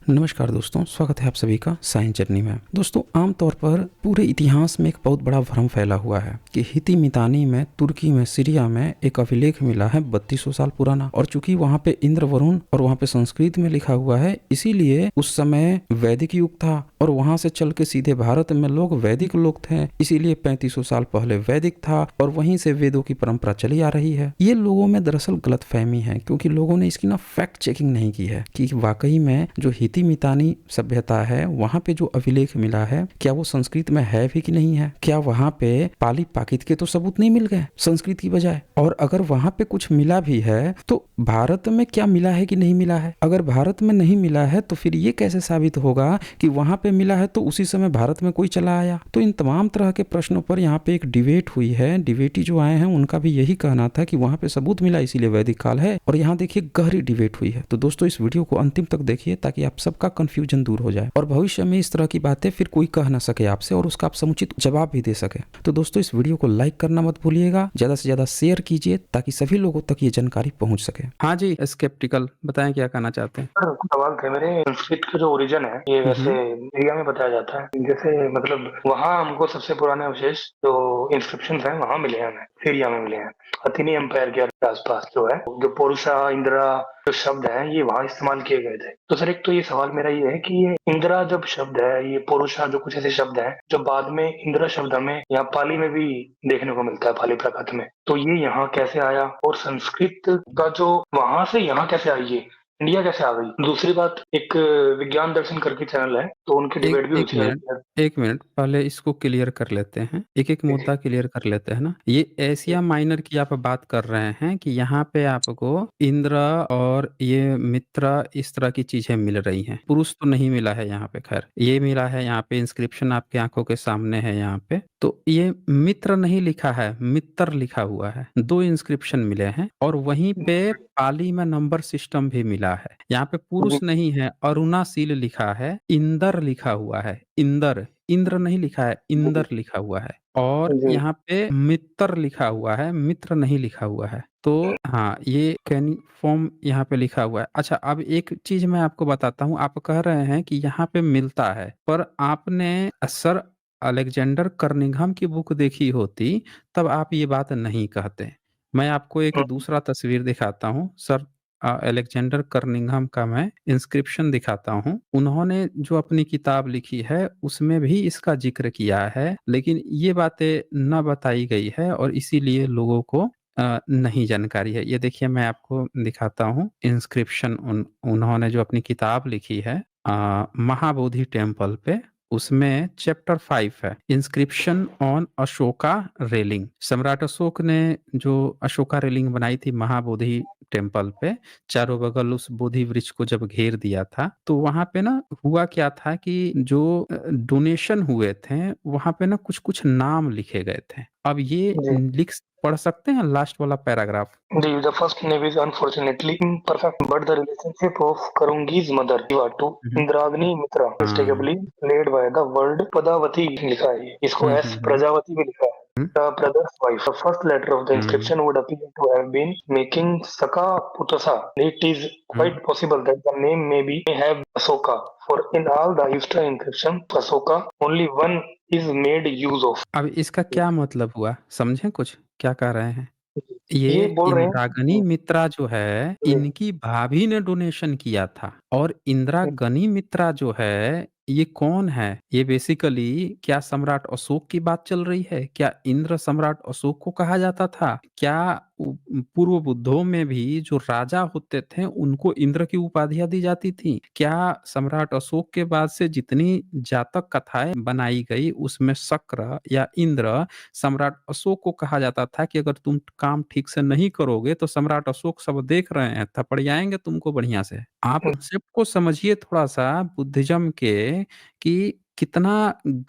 नमस्कार दोस्तों, स्वागत है आप सभी का साइंस जर्नी में। दोस्तों, आमतौर पर पूरे इतिहास में एक बहुत बड़ा भ्रम फैला हुआ है कि हिती मितानी में, तुर्की में, सीरिया में एक अभिलेख मिला है 3200 साल पुराना। और चूंकि वहाँ पे इंद्र वरुण और वहाँ पे संस्कृत में लिखा हुआ है, इसीलिए उस समय वैदिक युग था और वहाँ से चल के सीधे भारत में लोग वैदिक लोग थे, इसीलिए 3500 साल पहले वैदिक था और वहीं से वेदों की परंपरा चली आ रही है। ये लोगों में दरअसल गलतफहमी है, क्योंकि लोगों ने इसकी ना फैक्ट चेकिंग नहीं की है कि वाकई में जो हिती मितानी सभ्यता है, वहाँ पे जो अभिलेख मिला है, क्या वो संस्कृत में है भी कि नहीं है। क्या वहाँ पे पाली पाकित के तो सबूत नहीं मिल गए संस्कृत की बजाय? और अगर वहाँ पे कुछ मिला भी है तो भारत में क्या मिला है कि नहीं मिला है? अगर भारत में नहीं मिला है तो फिर ये कैसे साबित होगा कि वहाँ पे मिला है तो उसी समय भारत में कोई चला आया? तो इन तमाम तरह के प्रश्नों पर यहाँ पे एक डिबेट हुई है। डिबेटी जो आए हैं उनका भी यही कहना था कि वहाँ पे सबूत मिला इसीलिए वैदिक काल है। और यहाँ देखिए गहरी डिबेट हुई है। तो दोस्तों, इस वीडियो को अंतिम तक देखिए ताकि आप सबका कंफ्यूजन दूर हो जाए और भविष्य में इस तरह की बातें फिर कोई कह ना सके आपसे और उसका आप समुचित जवाब भी दे सके। तो दोस्तों, इस वीडियो को लाइक करना मत भूलिएगा, ज्यादा से ज्यादा शेयर कीजिए ताकि सभी लोगों तक ये जानकारी पहुंच सके। हाँ जी, स्केप्टिकल बताएं क्या कहना चाहते हैं। सर, सवाल थे मेरे। संस्कृत का जो ओरिजिन है ये वैसे हम्म। इंडिया में बताया जाता है। जैसे मतलब वहाँ हमको सबसे पुराने अवशेष जो इंस्क्रिप्शन हैं वहाँ मिले हैं, हमें सीरिया में मिले हैं। अथेनी एम्पायर के आसपास जो है, जो पुरुषा इंदिरा जो शब्द है ये वहाँ इस्तेमाल किए गए थे। तो सर, एक तो ये सवाल मेरा ये है कि ये इंदिरा जब शब्द है, ये पुरुषा जो कुछ ऐसे शब्द हैं जो बाद में इंदिरा शब्द हमें यहाँ पाली में भी देखने को मिलता है, पाली प्राकृत में, तो ये यहाँ कैसे आया? और संस्कृत का जो वहां से यहाँ कैसे आई, ये इंडिया कैसे आ गई? दूसरी बात, एक विज्ञान दर्शन करके चैनल है, तो उनकी एक डिबेट भी एक होती मिनट, रहती है। एक मिनट पहले इसको क्लियर कर लेते हैं। एक एक जी, मुद्दा क्लियर कर लेते हैं ना। ये एशिया माइनर की आप बात कर रहे हैं कि यहाँ पे आपको इंद्र और ये मित्र इस तरह की चीजें मिल रही हैं। पुरुष तो नहीं मिला है यहाँ पे, खैर ये मिला है यहाँ पे, इंस्क्रिप्शन आपकी आंखों के सामने है यहाँ पे। तो ये मित्र नहीं लिखा है, मित्र लिखा हुआ है। दो इंस्क्रिप्शन मिले हैं और वहीं पे पाली में नंबर सिस्टम भी मिला है। यहाँ पे जी, पुरुष नहीं है, अरुणाशील लिखा है, इंदर लिखा हुआ है। इंदर, इंद्र नहीं लिखा है, जी, इंदर लिखा हुआ है। और जी, यहाँ पे मित्र लिखा हुआ है, मित्र नहीं लिखा हुआ है। तो हाँ, ये कैनी फॉर्म यहाँ पे लिखा हुआ है। अच्छा, अब एक चीज मैं आपको बताता हूँ। आप कह रहे हैं कि यहाँ पे मिलता है, पर आपने सर अलेक्जेंडर कर्निघम की बुक देखी होती तब आप ये बात नहीं कहते। मैं आपको एक दूसरा तस्वीर दिखाता हूँ। सर अलेक्जेंडर कर्निंघम का मैं इंस्क्रिप्शन दिखाता हूँ। उन्होंने जो अपनी किताब लिखी है उसमें भी इसका जिक्र किया है, लेकिन ये बातें न बताई गई है और इसीलिए लोगों को नहीं जानकारी है। ये देखिए, मैं आपको दिखाता हूँ इंस्क्रिप्शन। उन्होंने जो अपनी किताब लिखी है महाबोधि टेम्पल पे, उसमें चैप्टर 5 है, इंस्क्रिप्शन ऑन अशोका रेलिंग। सम्राट अशोक ने जो अशोका रेलिंग बनाई थी महाबोधि टेम्पल पे, चारों बगल उस बोधि वृक्ष को जब घेर दिया था, तो वहां पे ना हुआ क्या था कि जो डोनेशन हुए थे वहां पे ना कुछ कुछ नाम लिखे गए थे। अब ये जी, लिख पढ़ सकते हैं लास्ट वाला पैराग्राफ? जी। The first name is unfortunately imperfect, but the relationship of Karungi's mother Shiva to hmm. Indragni Mitra हाँ। mistakenly laid by the word Padavati लिखा है, इसको हम्म। एस प्रजावती भी लिखा है। हम्म। The brother's wife. The first letter of the hmm. inscription would appear to have been making Saka Putasa. It is hmm. quite possible that the name may have Asoka, for in all the Eastern inscription Asoka only one is made use of. अब इसका क्या मतलब हुआ, समझे कुछ क्या कह रहे हैं? ये ये बोल रहे इंद्रागनी हैं। मित्रा जो है, जी, इनकी भाभी ने डोनेशन किया था। और जी, इंदिरागनी मित्रा जो है, ये कौन है? ये बेसिकली क्या सम्राट अशोक की बात चल रही है? क्या इंद्र सम्राट अशोक को कहा जाता था? क्या पूर्व बुद्धों में भी जो राजा होते थे उनको इंद्र की उपाधियां दी जाती थी? क्या सम्राट अशोक के बाद से जितनी जातक कथाएं बनाई गई उसमें शक्र या इंद्र सम्राट अशोक को कहा जाता था कि अगर तुम काम ठीक से नहीं करोगे तो सम्राट अशोक सब देख रहे हैं, थपड़ियाएंगे तुमको बढ़िया से। आप जी, कॉन्सेप्ट को समझिए थोड़ा सा बुद्धिज्म के, कि कितना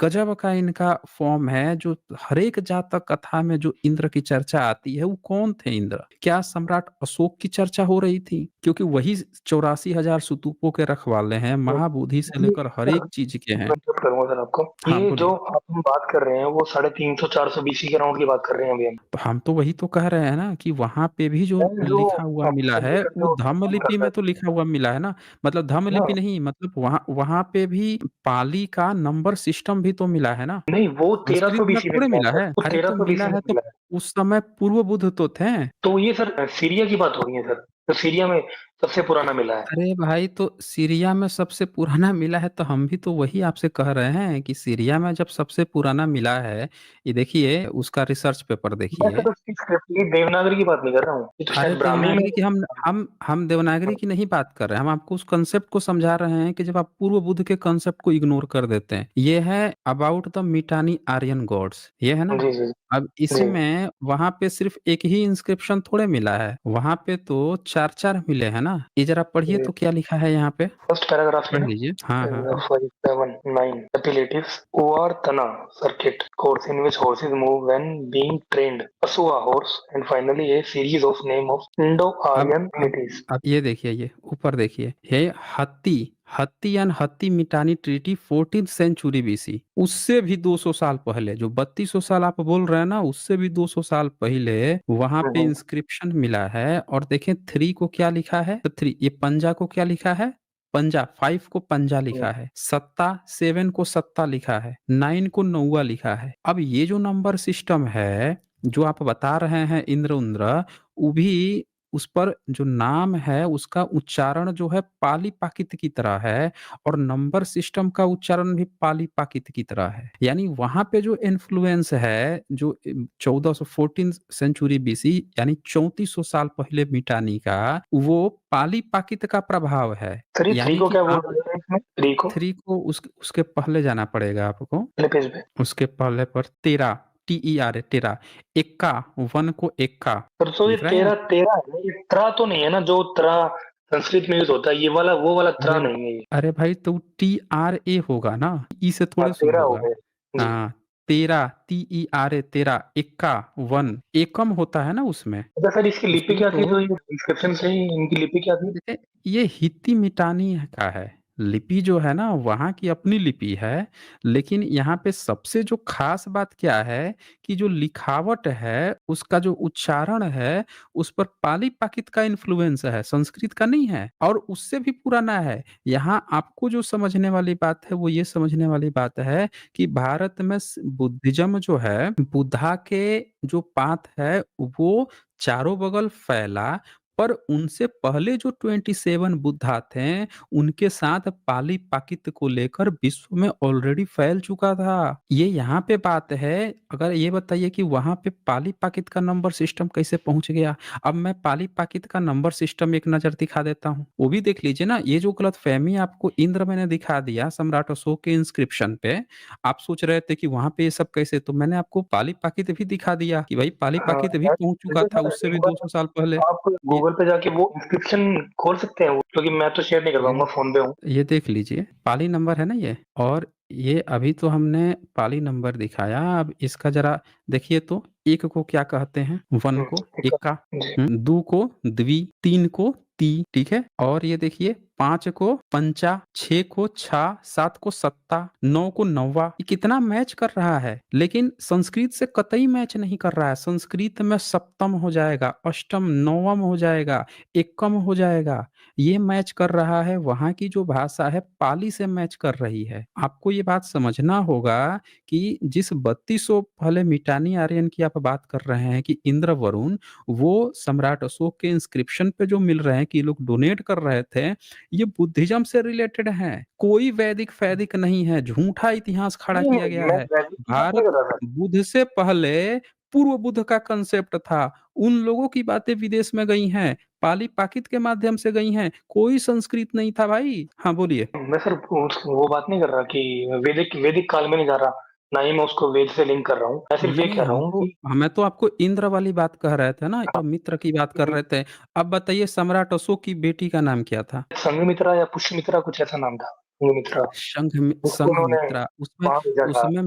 गजब का इनका फॉर्म है, जो हर एक जातक कथा में जो इंद्र की चर्चा आती है, वो कौन थे इंद्र? क्या सम्राट अशोक की चर्चा हो रही थी? क्योंकि वही 84,000 स्तूपों के रखवाले हैं, तो महाबोधि से ये लेकर हर सर, एक चीज के मैं हैं। इंटरप्ट करूंगा सर आपको। हाँ, ये जो बोलिए। आप हम बात कर रहे हैं वो 350 400 बीसी के राउंड की बात कर रहे हैं अभी हम। तो हम तो वही तो कह रहे हैं ना कि वहां पे भी जो मैं जो लिखा हुआ आप मिला सर्वे है करते वो हो धम्म उसमें लिपि करता में तो लिखा हुआ मिला है ना। मतलब धम्म है ना। लिपि नहीं, मतलब वहां वहां पे भी पाली का नंबर सिस्टम भी तो मिला है ना। नहीं, वो संस्कृत 1300 में बीसी में थोड़े मिला है मिला सर, है, वो अरे तो 1300 मिला बीसी में है तो मिला है। उस समय पूर्व बुद्ध तो थे। तो ये सर सीरिया की बात हो रही है सर, तो सीरिया में सबसे पुराना मिला है। अरे भाई, तो सीरिया में सबसे पुराना मिला है तो हम भी तो वही आपसे कह रहे हैं कि सीरिया में जब सबसे पुराना मिला है, ये देखिए उसका रिसर्च पेपर मैं देखिए। सर उसकी स्क्रिप्ट, ये देवनागरी की बात नहीं कर रहा हूँ, ये तो अरे शायद ब्राह्मी में। देवनागरी की हम देवनागरी की नहीं बात कर रहे हैं, हम आपको उस कंसेप्ट को समझा रहे हैं कि जब आप पूर्व बुद्ध के कंसेप्ट को इग्नोर कर देते हैं। ये है अबाउट द मिटानी आर्यन गॉड्स, ये है ना। जी जी अब जी। इसमें वहां पे सिर्फ एक ही इंस्क्रिप्शन थोड़े मिला है, वहां पे तो चार चार मिले हैं ना। ये जरा पढ़िए जी तो क्या लिखा है यहाँ पे, फर्स्ट पैराग्राफ है पढ़ ना। लीजिए। हाँ हाँ हाँ। 579 appellatives Uvartana circuit course in which horses move when being trained, Asua horse, and finally a series of name of अब Indo-Aryan अब deities। अब ये देखिए, ये ऊपर देखिए, हे हत्ती, हत्ती एंड हत्ती मिटानी ट्रीटी 14th सेंचुरी बीसी, उससे भी 200 साल पहले, जो 3200 साल आप बोल रहे हैं ना, उससे भी 200 साल पहले वहां पे हम्म, इंस्क्रिप्शन मिला है। और देखें थ्री को क्या लिखा है, तो थ्री, ये पंजा को क्या लिखा है, पंजा, फाइव को पंजा हम्म, लिखा है, सत्ता, सेवन को सत्ता लिखा है, नाइन को नौवा लिखा है। अब ये जो नंबर सिस्टम है जो आप बता रहे हैं इंद्र उंद्र, वो भी उस पर जो नाम है उसका उच्चारण जो है पाली पाकित की तरह है, और नंबर सिस्टम का उच्चारण भी पाली पाकित की तरह है। यानी वहां पे जो इन्फ्लुएंस है, जो 14th सेंचुरी बीसी, यानी 3400 साल पहले मिटानी का, वो पाली पाकित का प्रभाव है। सर ये थ्री यानी को कि क्या बोल आप रहे हैं इसमें, थ्री को थ्री को उसके पहले जाना पड़ेगा आपको। पहले पेज पे। उसके पहले पर तेरा, TERA, तेरा, एक्का, वन को एक्का, सर तो ये दिख रहा है यहाँ तेरा पे? तेरा है ना, ये त्रा तो नहीं है ना, जो त्रा संस्कृत में यूज होता है, ये वाला वो वाला त्रा अरे नहीं है ये। अरे भाई, तो TRA होगा ना, ई से हाँ थोड़े शुरू तेरा हो होगा। गए। जी। हाँ, तेरा, TERA, तेरा, एक्का, वन, एकम होता है ना उसमें। अच्छा सर, इसकी लिपि उसमें क्या थी, तो जो ये डिस्क्रिप्शन से ही इनकी लिपि क्या थी। देखिए, ये हित्ती मिटानी का है। लिपि जो है ना वहाँ की अपनी लिपि है, लेकिन यहाँ पे सबसे जो खास बात क्या है कि जो लिखावट है उसका जो उच्चारण है उस पर पाली पाकित का इन्फ्लुएंस है, संस्कृत का नहीं है, और उससे भी पुराना है। यहाँ आपको जो समझने वाली बात है वो ये समझने वाली बात है कि भारत में बुद्धिज्म जो है, बुद्धा के जो पाथ है वो चारों बगल फैला, पर उनसे पहले जो 27 बुद्धा थे उनके साथ पाली पाकित को लेकर विश्व में ऑलरेडी फैल चुका था। ये यहाँ पे बात है। अगर ये बताइए कि वहां पे पाली पाकित का नंबर सिस्टम कैसे पहुंच गया। अब मैं पाली पाकित का नंबर सिस्टम एक नजर दिखा देता हूँ, वो भी देख लीजिए ना। ये जो गलतफहमी आपको इंद्र मैंने दिखा दिया सम्राट अशोक के इंस्क्रिप्शन पे, आप सोच रहे थे कि वहां पे ये सब कैसे, तो मैंने आपको पाली पाकित भी दिखा दिया कि भाई पाली हाँ पाकित भी यार, पहुंच चुका वैसे था सर उससे भी एक बार 200 साल पहले। आप ये गूगल पे जाके वो इंस्क्रिप्शन खोल सकते हैं वो, क्योंकि मैं तो शेयर नहीं कर ये पाऊंगा, फोन पे हूँ। ये देख लीजिए, पाली नंबर है ना ये। और ये अभी तो हमने पाली नंबर दिखाया, अब इसका जरा देखिए तो। एक को क्या कहते हैं, वन को ठीक इक्का, है जी। दो को द्वि, तीन को ती, ठीक है। और ये देखिए, पांच को पंचा, छह को छा, सात को सत्ता, नौ को नौवा। ये कितना मैच कर रहा है, लेकिन संस्कृत से कतई मैच नहीं कर रहा है। संस्कृत में सप्तम हो जाएगा, अष्टम, नौवम हो जाएगा, एकम हो जाएगा। ये मैच कर रहा है, वहां की जो भाषा है पाली से मैच कर रही है। आपको ये बात समझना होगा कि जिस 3200 पहले मिटानी आर्यन की आप बात कर रहे हैं कि इंद्र वरुण, वो सम्राट अशोक के इंस्क्रिप्शन पे जो मिल रहे हैं कि ये लोग डोनेट कर रहे थे, ये बुद्धिज्म से रिलेटेड है। कोई वैदिक फैदिक नहीं है, झूठा इतिहास खड़ा नहीं किया नहीं, गया मैं है। वैदिक की बात नहीं भारत कर रहा था। बुद्ध से पहले पूर्व बुद्ध का कंसेप्ट था। उन लोगों की बातें विदेश में गई हैं, पाली पाकित के माध्यम से गई हैं, कोई संस्कृत नहीं था भाई। हाँ, बोलिए। मैं सर वो बात नहीं कर रहा कि वैदिक वैदिक काल में नहीं जा रहा, ना ही मैं उसको वेद से लिंक कर रहा हूँ, मैं सिर्फ नहीं ये नहीं, कह रहा हूँ कि हमें तो आपको इंद्र वाली बात कह रहे थे ना, हाँ, तो मित्र की बात कर कि रहे थे। अब बताइए, सम्राट अशोक की बेटी का नाम क्या था? संघमित्रा या पुष्यमित्रा कुछ ऐसा नाम था। संघमित्रा, जिसको उन्होंने संघमित्रा उसमें वहाँ भेजा था। उसमें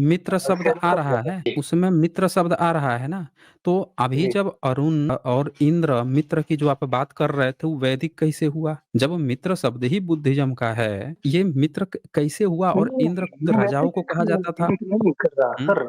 मित्र शब्द सेना आ को भेजा रहा था। है, जी, उसमें मित्र शब्द आ रहा है ना। तो अभी जी। जब अरुण और इंद्र मित्र की जो आप बात कर रहे थे वो वैदिक कैसे हुआ, जब मित्र शब्द ही बुद्धिज्म का है, ये मित्र कैसे हुआ, और नहीं, इंद्र खुद मैं राजाओं को वैदिक कहा जाता था। लिंक नहीं कर रहा हम्म। सर।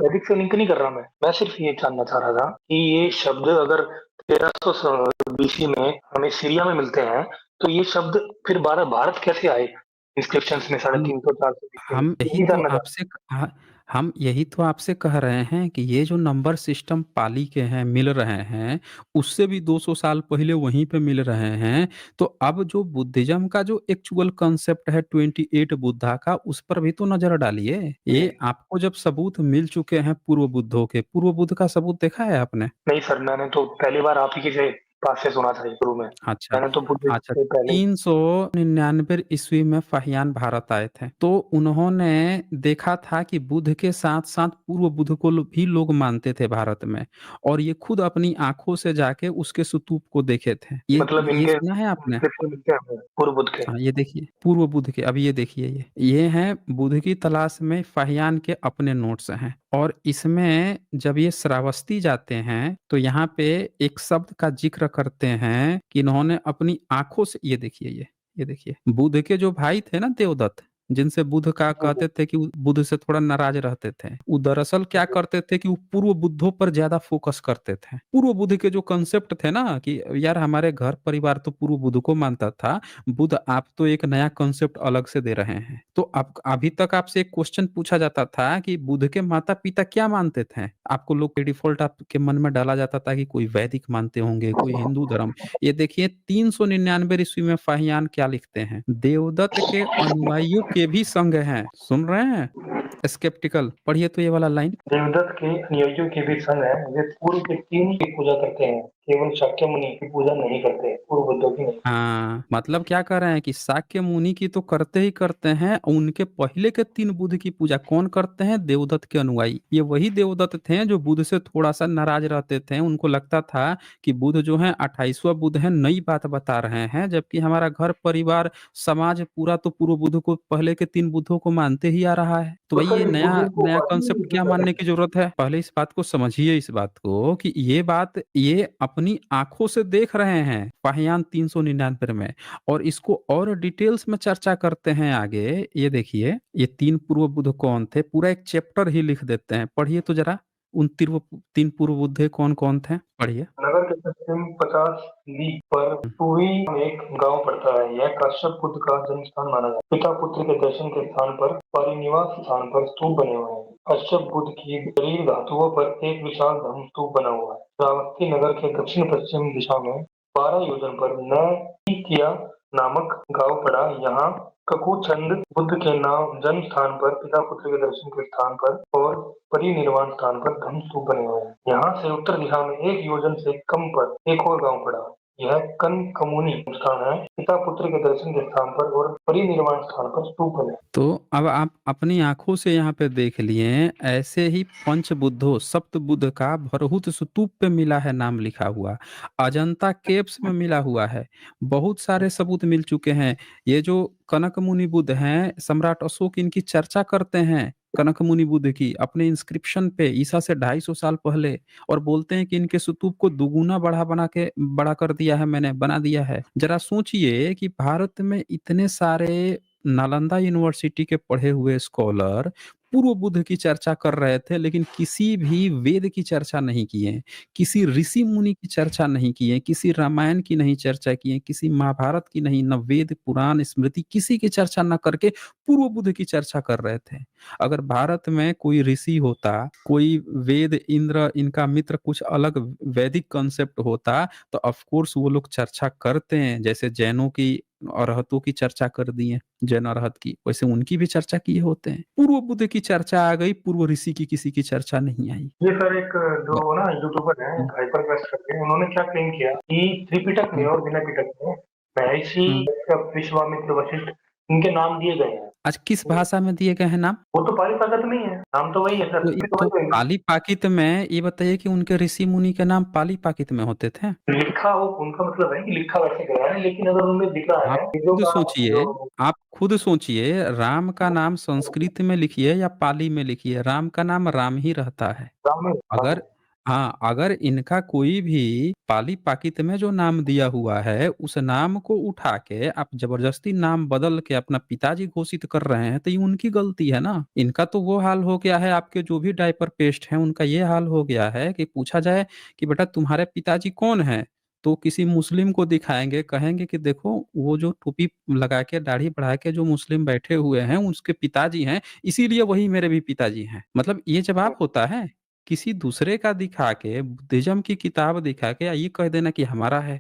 वैदिक से लिंक नहीं कर रहा मैं सिर्फ ये जानना चाह रहा था कि ये शब्द अगर 1300 बीसी में हमें सीरिया में मिलते हैं, तो ये शब्द फिर भारत कैसे आए इंस्क्रिप्शंस में साढ़े हम तीन सौ चार सौ बीसी में, हम यही यही तो जानना चाह आपसे हम यही तो आपसे कह रहे हैं कि ये जो नंबर सिस्टम पाली के हैं मिल रहे हैं, उससे भी 200 साल पहले वहीं पे मिल रहे हैं। तो अब जो बुद्धिज्म का जो एक्चुअल कंसेप्ट है 28 बुद्धा का, उस पर भी तो नजर डालिए। जी। ये आपको जब सबूत मिल चुके हैं पूर्व बुद्धों के, पूर्व बुद्ध का सबूत देखा है आपने? नहीं सर, मैंने तो पहली बार आप ही के पास से सुना था ये शुरू में। अच्छा। मैंने तो बुद्ध अच्छा। से पहले। 399 ईस्वी में फाहियान भारत आए थे, तो उन्होंने देखा था कि बुद्ध के साथ साथ पूर्व बुद्ध को भी लोग मानते थे भारत में, और ये खुद अपनी आंखों से जाके उसके स्तूप को देखे थे। मतलब ये इनके सुना है आपने? इंस्क्रिप्शन मिलते हैं हमें पूर्व बुद्ध के। हाँ, ये देखिए पूर्व बुद्ध के, अब ये देखिए, ये हैं बुद्ध की तलाश में फाहियान के अपने नोट्स हैं। और इसमें जब ये श्रावस्ती जाते हैं तो यहाँ पे एक शब्द का जिक्र करते हैं कि इन्होंने अपनी आंखों से, ये देखिए बुद्ध के जो भाई थे ना देवदत्त, जिनसे बुद्ध का जी, जी। कहते थे कि वो बुद्ध से थोड़ा नाराज रहते थे, वो दरअसल क्या करते थे कि वो पूर्व बुद्धों पर ज्यादा फोकस करते थे। पूर्व बुद्ध के जो कंसेप्ट थे ना कि यार हमारे घर परिवार तो पूर्व बुद्ध को मानता था, बुद्ध आप तो एक नया कॉन्सेप्ट अलग से दे रहे हैं। तो अब अभी तक आपसे एक क्वेश्चन पूछा जाता था कि बुद्ध के माता पिता क्या मानते थे, आपको लोग के डिफॉल्ट आपके मन में डाला जाता था कि कोई वैदिक मानते होंगे, कोई हिंदू धर्म। ये देखिए 399 ईस्वी में फाहियान क्या लिखते हैं, देवदत्त के अनुयायियों के भी संघ हैं, सुन रहे हैं, स्केप्टिकल, पढ़िए तो ये वाला लाइन। देवदत्त के अनुयायियों के भी संग है, वे पूर्व के तीन की पूजा करते हैं, केवल शाक्य मुनि की पूजा नहीं करते, पूर्व बुद्धों की नहीं। हाँ, मतलब क्या कर रहे हैं कि शाक्य मुनि की तो करते ही करते हैं, उनके पहले के 3 बुद्ध की पूजा कौन करते हैं? देवदत्त के अनुयायी। ये वही देवदत्त थे जो बुद्ध से थोड़ा सा नाराज रहते थे, उनको लगता था कि बुद्ध जो है 28वां बुद्ध है, नई बात बता रहे हैं, जबकि हमारा घर परिवार समाज पूरा तो पूर्व बुद्ध को, पहले के 3 बुद्धों को मानते ही आ रहा है। तो तो भाई सर ये ये नया बुद्धों को नया बाकी कॉन्सेप्ट नहीं क्या कर मानने रहे। की जरूरत है? पहले इस बात को समझिए, इस बात को कि ये बात ये अपनी आंखों से देख रहे हैं फाहियान 399 में, और इसको और डिटेल्स में चर्चा करते हैं आगे। ये देखिए ये 3 पूर्व बुद्ध कौन थे, पूरा एक चैप्टर ही लिख देते हैं, पढ़िए तो जरा उन 3 पूर्व बुद्ध कौन कौन थे, पढ़िए। नगर के पश्चिम 50 लीग पर टूही में एक गांव पड़ता है। यह काश्यप बुद्ध का जन्म स्थान माना जाता है। पिता पुत्र के दर्शन के स्थान पर परिनिवास स्थान पर स्तूप बने हुए हैं। काश्यप बुद्ध की शरीर धातुओं पर एक विशाल धम्म स्तूप बना हुआ है। श्रावस्ती नगर के दक्षिण पश्चिम दिशा में 12 योजन पर नैकिया नामक गांव पड़ा। यहाँ ककुचंद बुद्ध के नाम जन्म स्थान पर, पिता पुत्र के दर्शन के स्थान पर और परिनिर्वाण स्थान पर धम्म स्तूप बने हुए हैं। यहाँ से उत्तर दिशा में 1 योजन से कम पर एक और गांव पड़ा। यह कनकमुनी स्थान है। पिता पुत्र के दर्शन के स्थान पर और परिनिर्वाण स्थान पर स्तूप बने। तो अब आप अपनी आंखों से यहाँ पे देख लिए, ऐसे ही पंच बुद्धों सप्त बुद्ध का भरहुत स्तूप पे मिला है नाम लिखा हुआ, अजंता केव्स में मिला हुआ है, बहुत सारे सबूत मिल चुके हैं। ये जो कनक मुनि बुद्ध हैं, सम्राट अशोक इनकी चर्चा करते हैं, कनक मुनि बुद्ध की अपने इंस्क्रिप्शन पे ईसा से 250 साल पहले, और बोलते हैं कि इनके स्तूप को दुगुना बड़ा कर दिया है, मैंने बना दिया है। जरा सोचिए कि भारत में इतने सारे नालंदा यूनिवर्सिटी के पढ़े हुए स्कॉलर पूर्व बुद्ध की चर्चा कर रहे थे, लेकिन किसी भी वेद की चर्चा नहीं किए, किसी ऋषि मुनि की चर्चा नहीं किए, किसी रामायण की नहीं चर्चा किए, किसी महाभारत की नहीं, न वेद पुराण स्मृति किसी की चर्चा न करके पूर्व बुद्ध की चर्चा कर रहे थे। अगर भारत में कोई ऋषि होता, कोई वेद इंद्र इनका मित्र कुछ अलग वैदिक कॉन्सेप्ट होता, तो ऑफ कोर्स वो लोग चर्चा करते हैं, जैसे जैनों की अरहतों की चर्चा कर दी है, जैन अरहत की, वैसे उनकी भी चर्चा किए होते हैं। पूर्व बुद्ध की चर्चा आ गई, पूर्व ऋषि की किसी की चर्चा नहीं आई। ये सर एक जो ब- ना यूट्यूबर है हम्म। हाइपर क्वेस्ट करके, उन्होंने क्या क्लेम किया कि त्रिपिटक में हम्म। और विनय पिटक में महर्षि हम्म। विश्वामित्र वशिष्ठ इनके नाम दिए गए हैं। आज किस तो भाषा में दिए गए हैं नाम? वो तो पाली ताकत में ही है, नाम तो वही है सर, तो तो वही है। पाली-पाकित में ये बताइए कि उनके ऋषि मुनि के नाम पाली-पाकित में होते थे? लिखा वो उनका मतलब है कि लिखा वैसे गया है, लेकिन अगर उनमें लिखा आप है चीज़ों खुद का सोचिए, जो आप खुद सोचिए, राम का नाम संस्कृत में लिखिए या पाली में लिखिए, राम का नाम राम ही रहता है। ब्राह्मण था। अगर हाँ, अगर इनका कोई भी पाली-पाकित में जो नाम दिया हुआ है, उस नाम को उठा के आप ज़बरदस्ती नाम बदल के अपना पिताजी घोषित कर रहे हैं, तो ये उनकी गलती है ना। इनका तो वो हाल हो गया है, आपके जो भी डायपर पेस्ट हैं, उनका ये हाल हो गया है कि पूछा जाए कि बेटा तुम्हारे पिताजी कौन हैं? तो किसी मुस्लिम को दिखाएँगे, कहेंगे कि देखो वो जो टोपी लगा के, दाढ़ी बढ़ा के जो मुस्लिम बैठे हुए हैं, उसके पिताजी हैं, इसीलिए वही मेरे भी पिताजी हैं। मतलब ये जवाब होता है? किसी दूसरे का दिखा के, बुद्धिज़्म की किताब दिखा के ये कह देना कि हमारा है।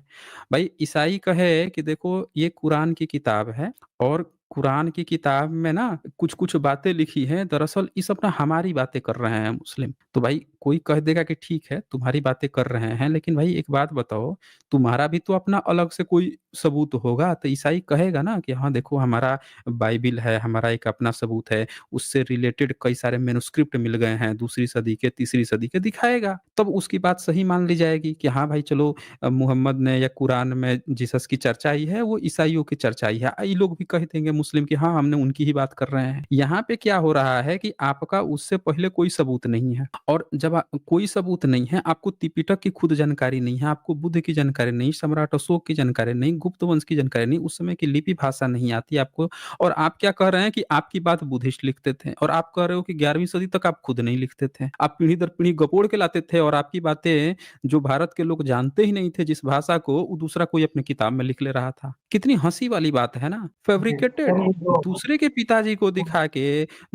भाई ईसाई कहे कि देखो ये कुरान की किताब है और कुरान की किताब में ना कुछ-कुछ बातें लिखी हैं, दरअसल ये सब ना हमारी बातें कर रहे हैं मुस्लिम। तो भाई कोई कह देगा कि ठीक है, तुम्हारी बातें कर रहे हैं, लेकिन भाई एक बात बताओ, तुम्हारा भी तो अपना अलग से कोई सबूत होगा। तो ईसाई कहेगा ना कि हाँ, देखो हमारा बाइबिल है, हमारा एक अपना सबूत है। उससे रिलेटेड कई सारे मैन्युस्क्रिप्ट मिल गए हैं, दूसरी सदी के, तीसरी सदी के, दिखाएगा। तब उसकी बात सही मान ली जाएगी कि हाँ भाई चलो मुहम्मद ने या कुरान में जीसस की चर्चा आई है, वो ईसाइयों की चर्चा आई है। ये लोग भी कह देंगे मुस्लिम कि हाँ, हमने उनकी ही बात कर रहे हैं। यहाँ पे क्या हो रहा है कि आपका उससे पहले कोई सबूत नहीं है और जब कोई सबूत नहीं है, आपको त्रिपिटक की खुद जानकारी नहीं है, आपको बुद्ध की जानकारी नहीं, सम्राट अशोक की जानकारी नहीं, गुप्त वंश की जानकारी नहीं, उस समय की लिपि भाषा नहीं आती आपको और आप क्या कह रहे हैं कि आपकी बात बुद्धिस्ट लिखते थे और आप कह रहे हो कि 11वीं सदी तक आप खुद नहीं लिखते थे। आप पीढ़ी दर पीढ़ी गपोड़ के लाते थे और आपकी बातें जो भारत के लोग जानते ही नहीं थे जिस भाषा को, वो दूसरा कोई अपनी किताब में लिख ले रहा था। कितनी हँसी वाली बात है ना? फैब्रिकेटेड यानी जो दूसरे के पिताजी को दिखा के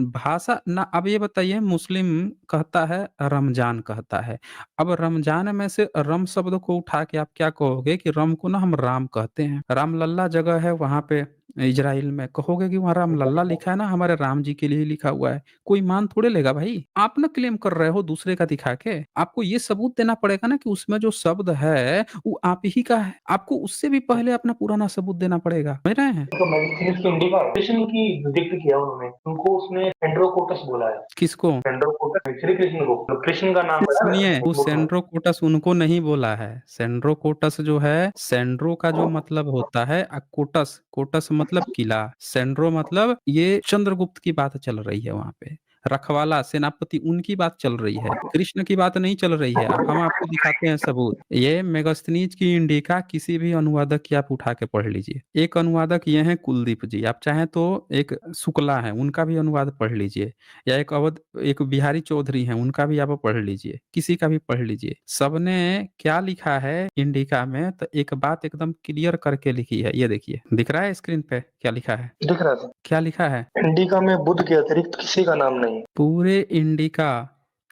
भाषा ना अब ये बताइए मुस्लिम कहता है रमज़ान कहता है। अब रमज़ान में से रम शब्द को उठा के आप क्या कहोगे कि रम को ना हम राम कहते हैं। राम लल्ला जगह है वहाँ पे इज़राइल में, कहोगे कि वहाँ राम लल्ला लिखा है ना हमारे राम जी के लिए ही लिखा हुआ है। कोई मान थोड़े लेगा भाई। आप ना क्लेम कर रहे हो दूसरे का दिखा के। आपको ये सबूत देना पड़ेगा ना कि उसमें जो शब्द है वो आप ही का है। आपको उससे भी पहले अपना पुराना सबूत देना पड़ेगा। समझ रहे हैं? तो मैगजीन्स की इंडिका कृष्ण की जिक्र किया उन्होंने, उनको उसमें एंड्रोकोटस बोला है। किसको? एंड्रोकोटस श्री कृष्ण को, तो कृष्ण का नाम पड़ा है सुनिए, वो बुक में। सेंड्रोकोटस उनको नहीं बोला है। सेंड्रोकोटस जो है, सेंड्रो का जो मतलब होता है कोटस, कोटस मतलब किला, सेंड्रो मतलब ये चंद्रगुप्त की बात चल रही है वहाँ पे। रखवाला, सेनापति उनकी बात चल रही है, कृष्ण की बात नहीं चल रही है। हम आपको दिखाते हैं सबूत। ये मेगास्थनीज की इंडिका किसी भी अनुवादक की आप उठा के पढ़ लीजिए। एक अनुवादक ये हैं कुलदीप जी, आप चाहें तो एक शुक्ला हैं, उनका भी अनुवाद पढ़ लीजिए। या एक बिहारी चौधरी हैं, उनका भी आप पढ़ लीजिए, किसी का भी पढ़ लीजिए। सबने क्या लिखा है इंडिका में तो एक बात एकदम क्लियर करके लिखी है। ये देखिए, दिख रहा है स्क्रीन पे क्या लिखा है? दिख रहा था। क्या लिखा है? इंडिका में बुद्ध के अतिरिक्त किसी का नाम नहीं। पूरे इंडिका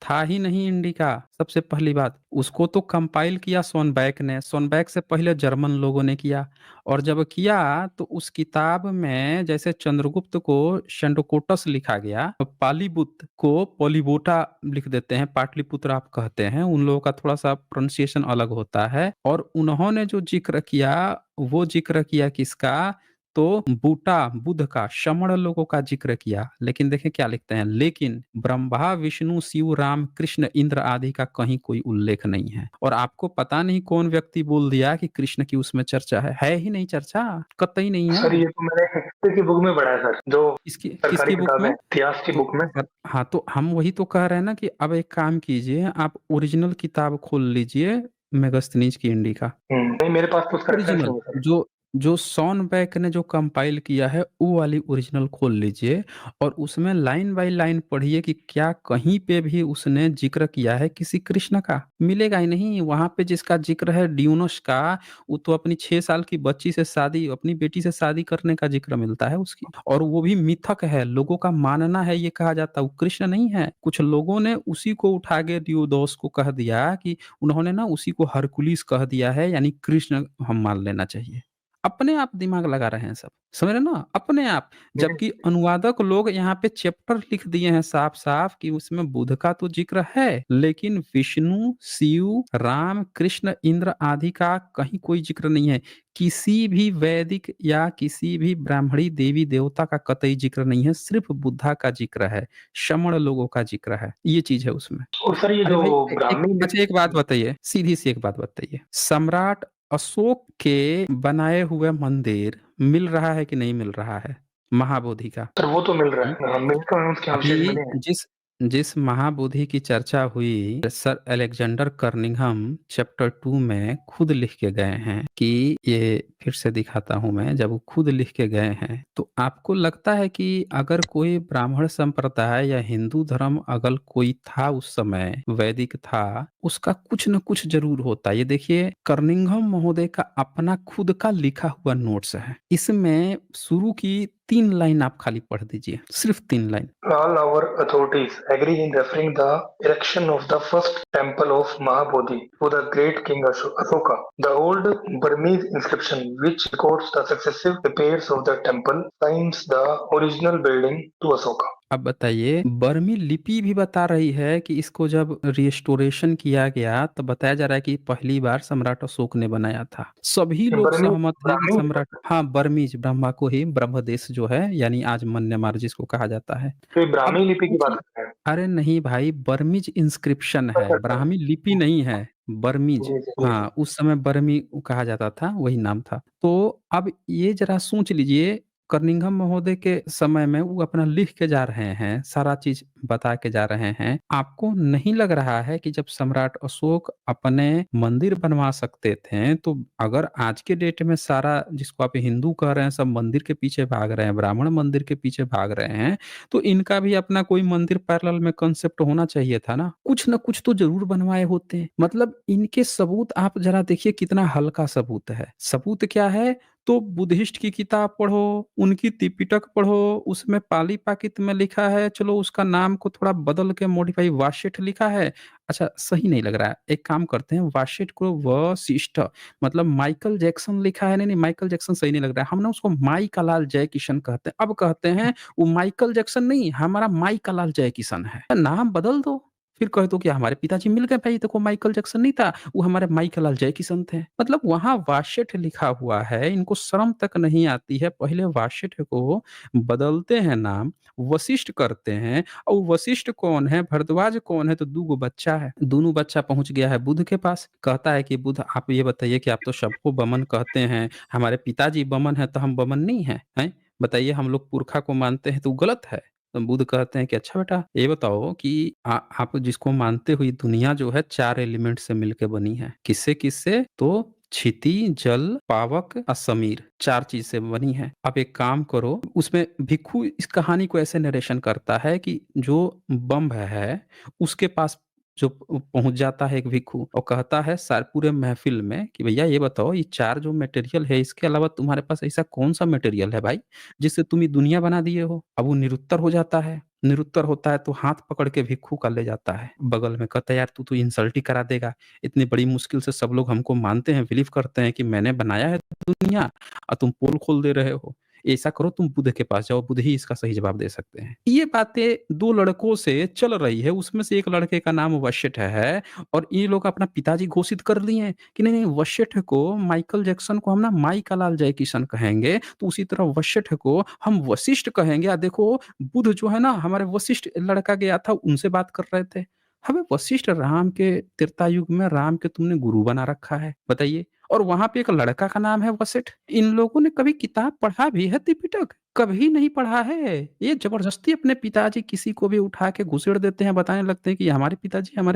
था ही नहीं इंडिका। सबसे पहली बात उसको तो कंपाइल किया सोनबैक ने, सोनबैक से पहले जर्मन लोगों ने किया और जब किया तो उस किताब में जैसे चंद्रगुप्त को शंडकोटस लिखा गया, पालीबुत को पोलिबोटा लिख देते हैं, पाटलिपुत्र आप कहते हैं, उन लोगों का थोड़ा सा प्रोनाउंसिएशन अलग होता है और उन्होंने जो जिक्र किया वो जिक्र किया किसका? तो बूटा बुध का श्रमण लोगों का जिक्र किया, लेकिन देखें क्या लिखते हैं, लेकिन ब्रह्मा विष्णु शिव राम कृष्ण इंद्र आदि का कहीं कोई उल्लेख नहीं है और आपको पता नहीं कौन व्यक्ति बोल दिया कि कृष्ण की उसमें चर्चा है ही नहीं चर्चा, कतई नहीं सर है। ये तो मैंने हिस्ट्री की बुक में पढ़ा है सर, जो किसकी सरकारी किसकी बुक किताब है में? इतिहास की तो बुक में। हाँ, तो हम वही तो कह रहे हैं ना कि अब एक काम कीजिए, आप ओरिजिनल किताब खोल लीजिए मेगास्थनीज की इंडी का। नहीं मेरे पास तो उसका रेफरेंस ओरिजिनल नहीं है सर। जो जो शॉन बेक ने जो कंपाइल किया है वो वाली ओरिजिनल खोल लीजिए और उसमें लाइन बाय लाइन पढ़िए कि क्या कहीं पे भी उसने जिक्र किया है किसी कृष्ण का? मिलेगा ही नहीं। वहां पे जिसका जिक्र है ड्यूनस का, वो तो अपनी 6 साल की बच्ची से शादी, अपनी बेटी से शादी करने का जिक्र मिलता है उसकी, और वो भी मिथक है, लोगों का मानना है, ये कहा जाता है वो कृष्ण नहीं है। कुछ लोगों ने उसी को उठा के डियोडोस को कह दिया कि उन्होंने ना उसी को हरकुलिस कह दिया है, यानी कृष्ण हम मान लेना चाहिए। अपने आप दिमाग लगा रहे हैं सब, समझ रहे हैं ना? अपने आप। जबकि अनुवादक लोग यहाँ पे चैप्टर लिख दिए हैं साफ-साफ कि उसमें बुध का तो ज़िक्र है, लेकिन विष्णु, शिव, राम, कृष्ण, इंद्र आदि का कहीं कोई ज़िक्र नहीं है। किसी भी वैदिक या किसी भी ब्राह्मणी देवी-देवता का कतई ज़िक्र नहीं है, सिर्फ़ बुद्धा का ज़िक्र है, श्रमण लोगों का ज़िक्र है। ये चीज़ है उसमें। और सर ये अरे जो भाई ब्राह्मी अच्छा एक बात बताइए, सीधी-सी एक बात बताइए, सम्राट अशोक के बनाए हुए मंदिर मिल रहा है कि नहीं मिल रहा है? महाबोधि का? सर वो तो मिल रहा हुँ? है। हाँ, मिलता है उसके अवशेष अभी मिले हैं। जिस जिस महाबोधि की चर्चा हुई, सर अलेक्जेंडर कर्निंघम चैप्टर 2 में खुद लिख के गए हैं कि ये फिर से दिखाता हूँ मैं, जब वो खुद लिख के गए हैं, तो आपको लगता है कि अगर कोई ब्राह्मण संप्रदाय या हिंदू धर्म अगर कोई था उस समय, वैदिक था, उसका कुछ न कुछ ज़रूर होता। ये देखिए कर्निंघम महोदय का अपना खुद का लिखा हुआ नोट्स है। इसमें शुरू की 3 लाइन आप खाली पढ़ दीजिए, सिर्फ़ 3 line. All our authorities agree in referring the erection of the first temple of Mahabodhi to the great king Ashoka. The old Burmese inscription, which records the successive repairs of the temple, signs the original building to Ashoka. अब बताइए बर्मी लिपि भी बता रही है कि इसको जब रिस्टोरेशन किया गया तो बताया जा रहा है कि पहली बार सम्राट अशोक ने बनाया था। सभी ये लोग बर्मी सहमत हैं कि ब्राह्मी सम्राट हाँ, बर्मीज़ ब्रह्मा को ही ब्रह्मदेश जो है यानी आज म्यांमार जिसको कहा जाता है। तो ये अब ब्राह्मी लिपि की बात क्योंकि कर रहे हैं। अरे नहीं भाई बर्मीज़ इंस्क्रिप्शन है, अच्छा अच्छा। ब्राह्मी लिपि नहीं है, बर्मीज़। जी जी जी जी। हाँ, उस समय बर्मी कहा जाता था, वही नाम था। तो अब ये ज़रा सोच लीजिए कर्निंघम महोदय के समय में वो अपना लिख के जा रहे हैं, सारा चीज़ बता के जा रहे हैं। आपको नहीं लग रहा है कि जब सम्राट अशोक अपने मंदिर बनवा सकते थे, तो अगर आज के डेट में सारा जिसको आप हिंदू कह रहे हैं, सब मंदिर के पीछे भाग रहे हैं, ब्राह्मण मंदिर के पीछे भाग रहे हैं, तो इनका भी अपना कोई मंदिर पैरेलल में कांसेप्ट होना चाहिए था ना। कुछ न कुछ तो ज़रूर बनवाए होते। मतलब इनके सबूत आप ज़रा देखिए कितना हल्का सबूत है। सबूत क्या है? तो बुद्धिस्ट की किताब पढ़ो, उनकी त्रिपिटक पढ़ो, उसमें पाली-पाकित में लिखा है, चलो उसका नाम को थोड़ा बदल के मॉडिफाई वाशिष्ठ लिखा है। अच्छा सही नहीं लग रहा है, एक काम करते हैं वाशिष्ठ को वशिष्ठ मतलब माइकल जैक्सन लिखा है, नहीं-नहीं माइकल जैक्सन सही नहीं लग रहा है। हम ना उसको माई का लाल जयकिशन कहते हैं। अब कहते हैं वो माइकल जैक्सन नहीं, हमारा माई का लाल जयकिशन है। नाम बदल दो, फिर कह दो कि हमारे पिताजी मिल गए भाई देखो माइकल जैक्सन नहीं था, वो हमारे माइकल लाल जयकिशन थे। मतलब वहाँ वाशेठ लिखा हुआ है, इनको शर्म तक नहीं आती है। पहले वाशेठ को बदलते हैं नाम, वशिष्ठ करते हैं और वशिष्ठ कौन है, भरद्वाज कौन है तो 2 गो बच्चा है। दोनों बच्चा पहुँच गया है बुध के पास, कहता है कि बुध आप ये बताइए कि आप तो सबको बमन कहते हैं, हमारे पिताजी बमन हैं तो हम बमन नहीं हैं, हैं? बताइए हम लोग पुरखा को मानते हैं तो वो गलत है। तो बुध कहते हैं कि अच्छा बेटा ये बताओ कि आप जिसको मानते हो ये दुनिया जो है 4 एलिमेंट से मिलके बनी है। किससे-किससे? तो क्षिति, जल, पावक और समीर 4 चीज़ से बनी है। अब एक काम करो उसमें भिक्षु इस कहानी को ऐसे नरेशन करता है कि जो बम्ब है उसके पास जो पहुँच जाता है एक भिक्षु और कहता है पूरे महफ़िल में कि भैया ये बताओ ये 4 जो मटेरियल है इसके अलावा तुम्हारे पास ऐसा कौन-सा मटेरियल है भाई? जिससे तुम ये दुनिया बना दिए हो। अब वो निरुत्तर हो जाता है। निरुत्तर होता है तो हाथ पकड़ के भिक्षु का ले जाता है बगल में, कहता है यार तू तो इंसल्ट ही करा देगा। इतनी बड़ी मुश्किल से सब लोग हमको मानते हैं, बिलीव करते हैं कि मैंने बनाया है दुनिया और तुम पोल खोल दे रहे हो। ऐसा करो तुम बुध के पास जाओ, बुध ही इसका सही जवाब दे सकते हैं। ये बातें 2 लड़कों से चल रही है, उसमें से एक लड़के का नाम वशिष्ठ है और ये लोग अपना पिताजी घोषित कर लिए हैं कि नहीं-नहीं वशिष्ठ को माइकल जैक्सन को हम ना माई का लाल जयकिशन कहेंगे, तो उसी तरह वशिष्ठ को हम वशिष्ठ कहेंगे। देखो बुध जो है ना हमारे वशिष्ठ लड़का गया था उनसे बात कर रहे थे। हमें वशिष्ठ राम के त्रेता युग में राम के तुमने गुरु बना रखा है, बताइए? और वहाँ पे एक लड़का का नाम है वशिष्ठ। इन लोगों ने कभी किताब पढ़ा भी है त्रिपिटक? कभी नहीं पढ़ा है। ये ज़बरदस्ती अपने पिताजी किसी को भी उठा के घुसेड़ देते हैं, बताने लगते हैं कि हमारे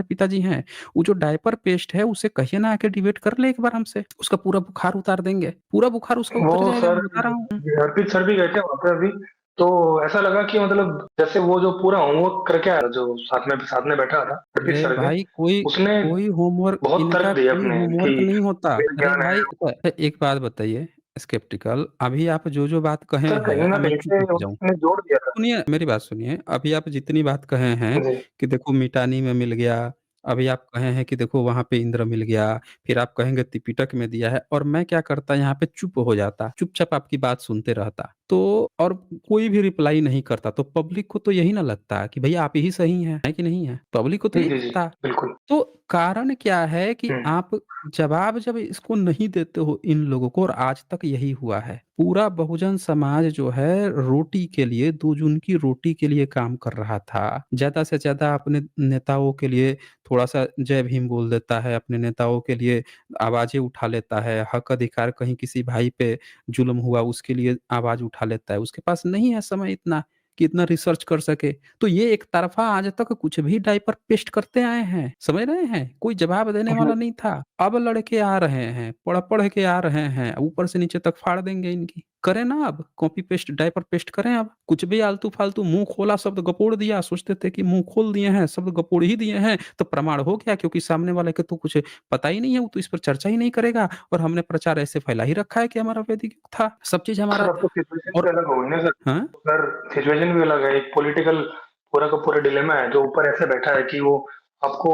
पिताजी हैं। वो जो डायपर पेस्ट है उसे कहिए ना आके डिबेट कर ले एक बार हमसे, उसका पूरा बुखार उतार देंगे। पूरा बुखार उसका वो उतर जाएगा सर मैं बता रहा हूँ। हरप्रीत सर भी गए थे वहाँ पे अभी। तो ऐसा लगा कि मतलब जैसे वो जो पूरा होमवर्क करके आया जो साथ में बैठा था हरप्रीत अरे सर के, भाई कोई उसने कोई होमवर्क बहुत इनका तर्क दिए कोई अपने कि होमवर्क नहीं होता। वेद अरे ज्ञान है। भाई एक बात बताइए स्केप्टिकल अभी आप जो-जो बात कहे सर हैं कहीं ना अब मैं कहीं चुप से होके जाऊँ। उसने जोड़ दिया था। सुनिए मेरी बात सुनिए, अभी आप जितनी बात कहे हैं जी कि देखो मिटानी में मिल गया, अभी आप कहे हैं कि देखो वहाँ पे इंद्र मिल गया, फिर आप कहेंगे त्रिपिटक में दिया है और मैं क्या करता यहाँ पे चुप हो जाता, चुपचाप आपकी बात सुनते रहता। तो और कोई भी रिप्लाई नहीं करता, तो पब्लिक को तो यही ना लगता कि भई आप ही सही हैं, है कि नहीं है? पब्लिक को तो जी, यही जी, जी, लगता। बिल्कुल। तो कारण क्या है कि हुँ, आप जवाब जब इसको नहीं देते हो इन लोगों को और आज तक यही हुआ है। पूरा बहुजन समाज जो है रोटी के लिए 2 जून की रोटी के लिए काम कर रहा था। ज़्यादा से ज़्यादा अपने नेताओं के लिए थोड़ा-सा जय भीम बोल देता है, अपने नेताओं के लिए आवाज़ें उठा लेता है, हक अधिकार कहीं किसी भाई पे जुल्म हुआ उसके लिए आवाज़ उठा लेता है। उसके पास नहीं है समय इतना कि इतना रिसर्च कर सके। तो ये एक तरफ़ा आज तक कुछ भी डायपर पेस्ट करते आए हैं, समझ रहे हैं? कोई जवाब देने जी, वाला नहीं था। अब लड़के आ रहे हैं, पढ़-पढ़ के आ रहे हैं, ऊपर से नीचे तक फाड़ देंगे इनकी। करें ना अब, कॉपी पेस्ट, डायपर पेस्ट करें अब। कुछ भी आलतू-फालतू मुँह खोला शब्द गपोड़ दिया, सोचते थे कि मुँह खोल दिए हैं, शब्द गपोड़ ही दिए हैं, तो प्रमाण हो गया क्योंकि सामने वाले को तो कुछ पता ही नहीं है, वो तो इस पर चर्चा ही नहीं करेगा और हमने प्रचार ऐसे फैला ही रखा है कि हमारा वैदिक युग था, सब चीज़ हमारा सर अब तो था। सिचुएशन भी और अलग हो गई ना सर। हाँ? सर सिचुएशन भी अलग है, एक पॉलिटिकल पूरा का पूरा डिलेमा है, जो ऊपर ऐसे बैठा है कि वो आपको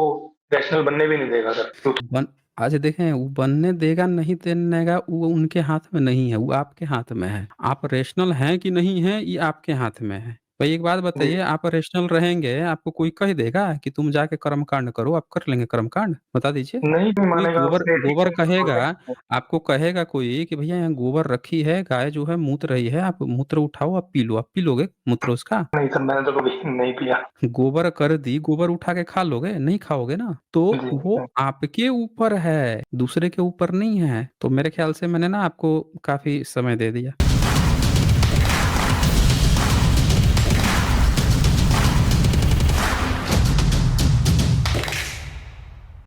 रैशनल बनने भी नहीं देगा सर। बन आज देखें वो बनने देगा नहीं देने देगा वो उनके हाथ में नहीं है, वो आपके हाथ में है। आप रेशनल हैं कि नहीं हैं ये आपके हाथ में है। भाई एक बात जी, बताइए आप रेशनल रहेंगे, आपको कोई कह देगा कि तुम जाके कर्मकांड करो, आप कर लेंगे कर्मकांड? बता दीजिए। नहीं भी कोई मानेगा गोबर उससे गोबर एथिकल कहेगा प्रोटेक्ट है। आपको कहेगा कोई कि भैया यहाँ गोबर रखी है, गाय जो है मूत रही है, आप मूत्र उठाओ आप पी लो, आप पी लोगे मूत्र उसका? नहीं सर, मैंने तो कभी नहीं पिया। गोबर कर दी, गोबर उठा के खा लोगे? नहीं खाओगे ना। तो जी, वो आपके ऊपर है, दूसरे के ऊपर नहीं है। तो मेरे ख़्याल से मैंने ना आपको काफ़ी समय दे दिया।